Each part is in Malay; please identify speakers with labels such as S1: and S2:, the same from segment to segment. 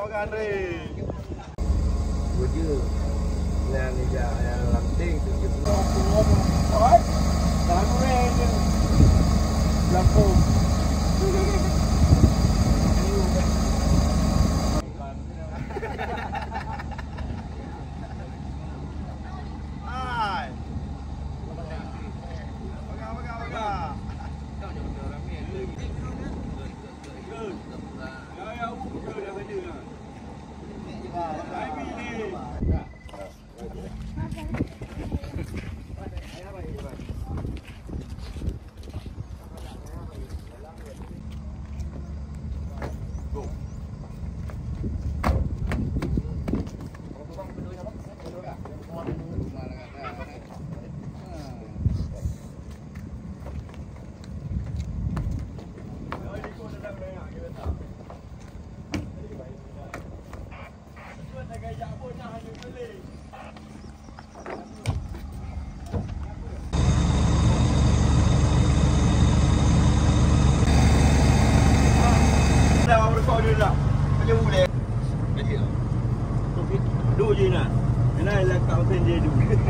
S1: makan Andre.
S2: Baju yang lanting tu kita.
S1: Alright. Ramai je. Lampung. Duduk je nak. Kenal lah kat hotel je duduk.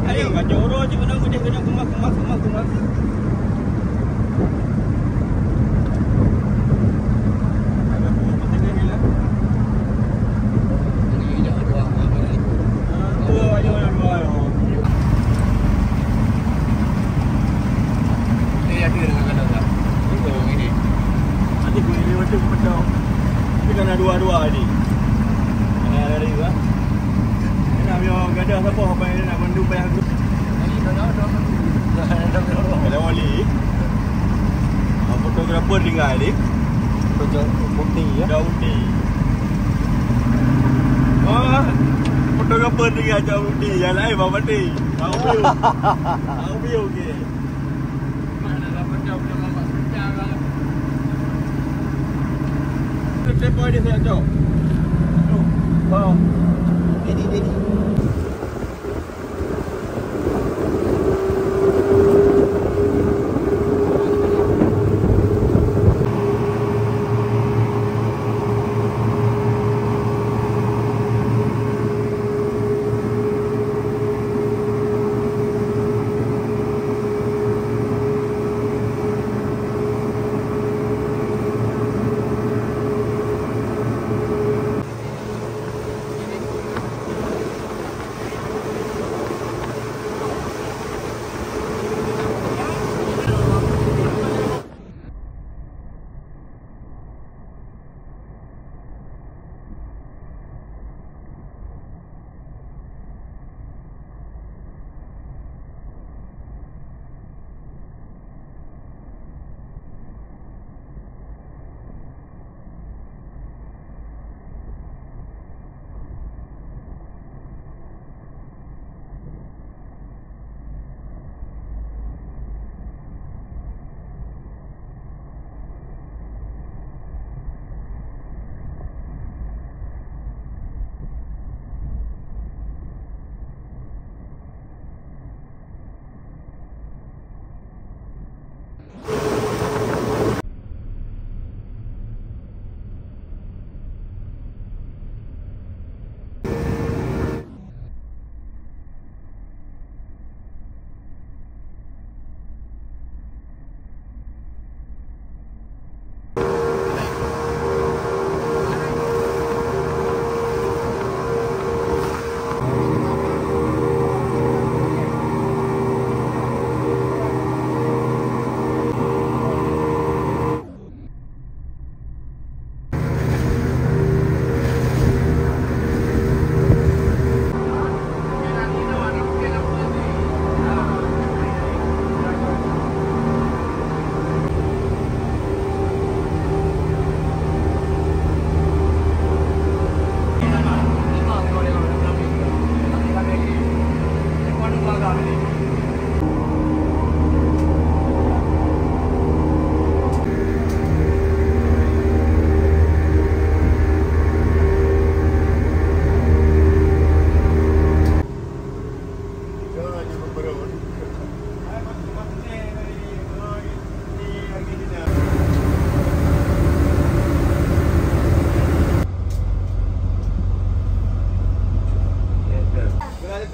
S1: Ayo, kacau orang je kena kemas. Dua-dua ni. Ada juga. Nak biar gadah siapa apa yang nak mandu bayar aku. Ada wali. Fotografer tinggal ni. Foto putih ya. Daudi. Wah. Fotografer tinggal Daudi. Yang lain bawa mati. Tahu view ke. Mana dapat jauh dengan Mak Sejak lah. Tepoy dia saya cok. Wow. Dedi.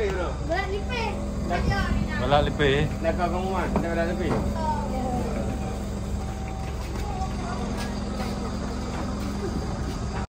S2: lebih bro.
S3: Berat lipis. Tak ada ni nak.
S1: Balak lepih.
S2: Dah kau kamu man, dah lebih.